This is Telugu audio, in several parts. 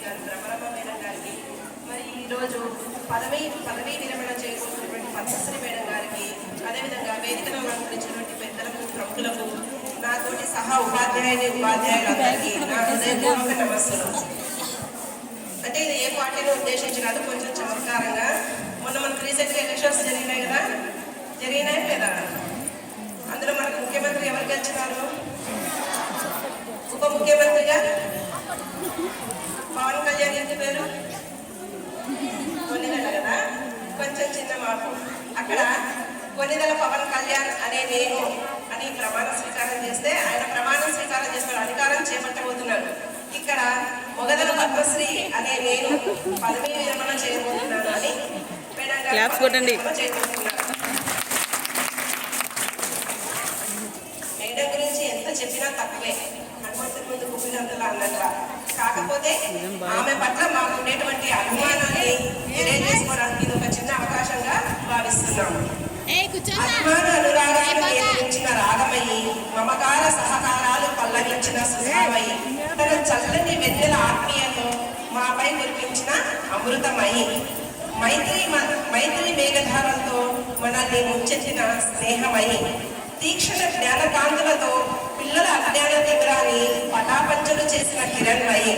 గారు బ్రహ్మరమ్మ మేడం గారికి, మరి ఈరోజు పదవీ విరమణ చేయబోతున్నటువంటి పద్మశ్రీ మేడం గారికి, అదేవిధంగా వేదికను అలంకరించినటువంటి పెద్దలకు, ప్రముఖులకు, నాతోటి సహా ఉపాధ్యాయులందరికీ నా హృదయపూర్వక నమస్సులు. అంటే ఇది ఏ పార్టీని ఉద్దేశించినది, కొంచెం చమత్కారంగా మొన్న మనకు రీసెంట్గా ఎలక్షన్స్ జరిగినాయి కదా, జరిగినాయి లేదా? అందులో మనకు ముఖ్యమంత్రి ఎవరు గెలిచినారు? ఉప ముఖ్యమంత్రిగా పవన్ కళ్యాణ్ ఇంటి పేరు కొన్నిదల కదా, కొంచెం చిన్న మార్పు. అక్కడ కొన్నిదల పవన్ కళ్యాణ్ అనే నేను అని ప్రమాణ స్వీకారం చేస్తే ఆయన ప్రమాణ స్వీకారం చేస్తున్న అధికారం చేపట్టబోతున్నాడు. ఇక్కడ మొగదల పద్మశ్రీ అనే నేను పదవీ విరమణ చేయబోతున్నాను అని చేయబోతున్నాను. మేడం గురించి ఎంత చెప్పినా తక్కువే, హనుమంతుడి ముందు కుప్పినంతలా అన్నట్ల. కాకపోతే ఆమె పట్ల మాకు ఉండేటువంటి అభిమానాన్ని తెలియజేసుకోవడానికి ఇది ఒక చిన్న అవకాశంగా భావిస్తున్నాము. అభిమాన అనురాగాలు నేర్పించిన రాగమయ్యి, మమకార సహకారాలు పల్లవించిన సుధామయ్యి, తన చల్లని వెన్నెల ఆత్మీయతో మాపై కురిపించిన అమృతమయ్యి, మైత్రి మేఘధారంతో మనల్ని ముంచెత్తిన స్నేహమయ్యి, తీక్షణ జ్ఞానకాంతులతో పిల్లల అజ్ఞాన తీవ్రాన్ని పటాపంచలు చేసిన కిరణ్మయి,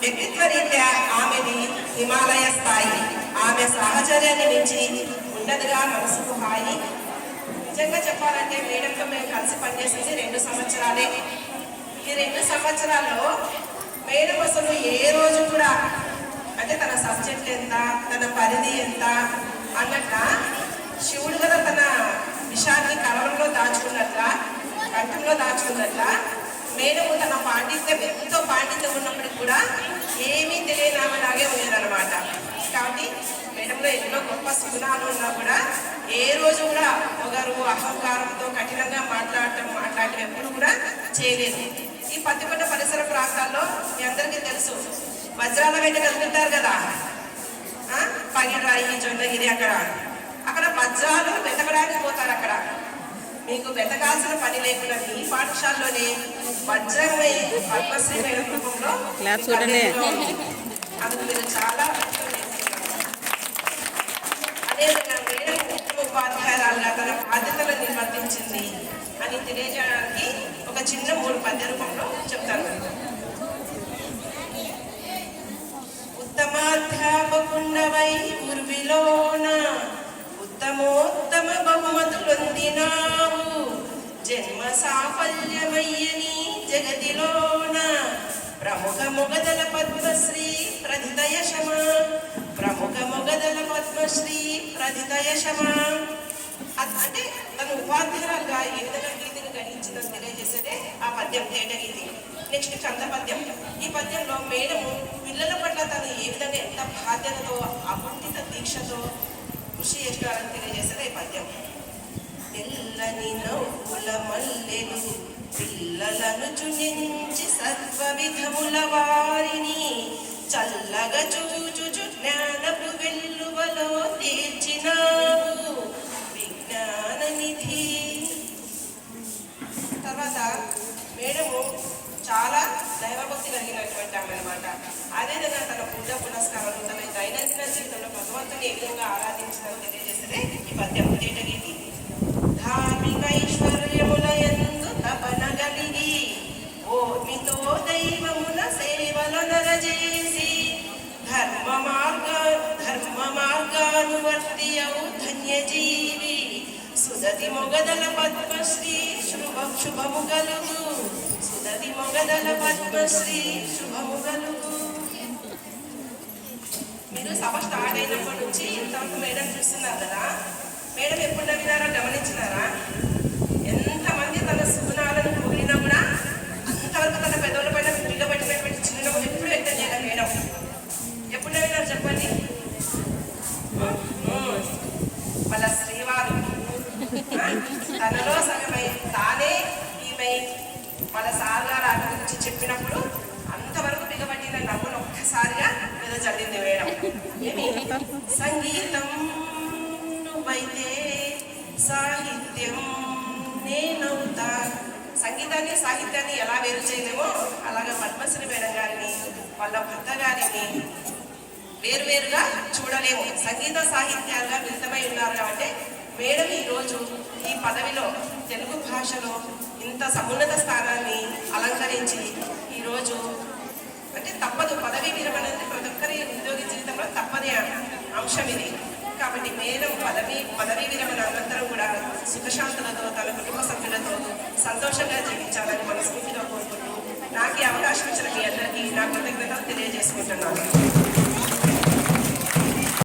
వ్యక్తిత్వ రీత్యా ఆమెది హిమాలయ స్థాయి, ఆమె సాహచర్యాన్ని మించి ఉండదుగా మనసుకు హాయి. నిజంగా చెప్పాలంటే మేడంతో మేము కలిసి పనిచేసేది 2 సంవత్సరాలే. ఈ 2 సంవత్సరాల్లో మేడం అసలు ఏ రోజు కూడా అంటే తన సబ్జెక్ట్ ఎంత, తన పరిధి ఎంత అన్నట్ల శివుడు కదా తన విషయాన్ని కలంలో దాచుకున్నట్ల, కంఠంలో దాచుకున్నట్ల, మేడము తన పాండిత్యం ఎంతో పాండిత్యం ఉన్నప్పటికి కూడా ఏమీ తెలియని ఆమెలాగే ఉండేదన్నమాట. కాబట్టి మేడంలో ఎన్నో గొప్ప సుగుణాలు ఉన్నా కూడా ఏ రోజు కూడా పొగరు అహంకారంతో కఠినంగా మాట్లాడటం ఎప్పుడు కూడా చేయలేదు. ఈ పత్తికొండ పరిసర ప్రాంతాల్లో మీ అందరికీ తెలుసు, వజ్రాల వేటకు వెళ్తుంటారు కదా, పగిరాయి, జొన్నగిరి, అక్కడ వజ్రాలు వెతకడానికి పోతారు. అక్కడ మీకు వెతకాల్సిన పని లేకుండా ఈ పాఠశాలలోనే వజ్రమే పద్మశ్రీ మేడం రూపంలో అందుకు మీరు చాలా అదేవిధంగా మేడం ఉపాధ్యాయురాలుగా తన బాధ్యతలను నిర్వర్తించింది అని తెలియజేయడానికి ఒక చిన్న 3 పద్య రూపంలో చెప్తాను. ఉత్తమాధ్యాపకుండవై గురువిలోన ఉత్తమోత్తమ బహుమతులొందినావు, జన్మ సాఫల్యమయ్యని జగతిలోన ప్రముఖ మొగదల పద్మశ్రీ ప్రథిత యశమా, ప్రముఖ మొగదల పద్మశ్రీ ప్రథిత యశమా. అంటే తను ఉపాధ్యాయులుగా ఏ విధంగా గీతిని గ్రహించిందని తెలియజేసేదే ఆ పద్యం, తేట గీతి. నెక్స్ట్ చంద పద్యం. ఈ పద్యంలో మేడము పిల్లల పట్ల తను ఏ విధంగా ఎంత బాధ్యతతో అకుంఠిత దీక్షతో కృషి చేస్తారని తెలియజేసేదే ఈ పద్యం. తెల్లని నవ్వుల మల్లెలు పిల్లలను చునించి సర్వ విధముల వారిని చల్లగా చూచుచు జ్ఞానపు వెల్లువలో తీర్చినావు విజ్ఞాన నిధి. తర్వాత మేడము చాలా దైవభక్తి కలిగినటువంటి ఆమె అనమాట. అదేవిధంగా తన పూజ పునస్కారాలు, తన దైనందిన జీవితంలో భగవంతుని ఏ విధంగా ఆరాధించడం తెలియజేసేదే ఈ పద్యం, తేటగీతి. ధార్మిక ఐశ్వర్యములయందు తపన కలిగి ఓర్మితో దైవమున సేవలు నరజేసి ధర్మ మార్గానువర్తియౌ ధన్యజీవి సుదతి మొగదల పద్మశ్రీ శుభము కలుగు, సుదతి మొగదల పద్మశ్రీ శుభము కలుగు. మీరు సభ స్టార్ట్ అయినప్పటి నుంచి ఇంతవరకు మేడం చూస్తున్నారు కదా, మేడం ఎప్పుడు నవ్వినారో గమనించినారా? ఎంతమంది తన సుగుణాలను పొగిడినా కూడా అంతవరకు తన పెదవుల పైన బిగబట్టినటువంటి చిరునవ్వులు ఎప్పుడు వ్యక్తం చేయడం మేడం. ఎప్పుడు నవ్వినారు చెప్పండి? వాళ్ళ శ్రీవారు తనలో సగమై తానే ఈమె వాళ్ళ సార్ గారు ఆమె గురించి చెప్పినప్పుడు అంతవరకు బిగబట్టిన నవ్వును ఒక్కసారిగా మీద చదివింది మేడం. ఏమి సంగీతం నువ్వైతే సాహిత్యం నేనవుతా. సంగీతాన్ని సాహిత్యాన్ని ఎలా వేరు చేయలేమో అలాగా పద్మశ్రీ మేడం గారిని చెప్పలేము. సంగీత సాహిత్యాలుగా మిళితమై ఉన్నారు కాబట్టి మేడం ఈరోజు ఈ పదవిలో తెలుగు భాషలో ఇంత సమున్నత స్థానాన్ని అలంకరించి ఈరోజు అంటే తప్పదు, పదవీ విరమణ అనేది ప్రతి ఒక్కరి ఉద్యోగ జీవితంలో తప్పని అంశం ఇది. కాబట్టి మేడం పదవీ విరమణ అనంతరం కూడా సుఖశాంతులతో తన కుటుంబ సభ్యులతో సంతోషంగా జీవించాలని మనస్ఫూర్తిగా కోరుకుంటూ నాకు ఈ అవకాశం ఇచ్చిన మీ అందరికీ నా కృతజ్ఞతలు తెలియజేసుకుంటున్నాను.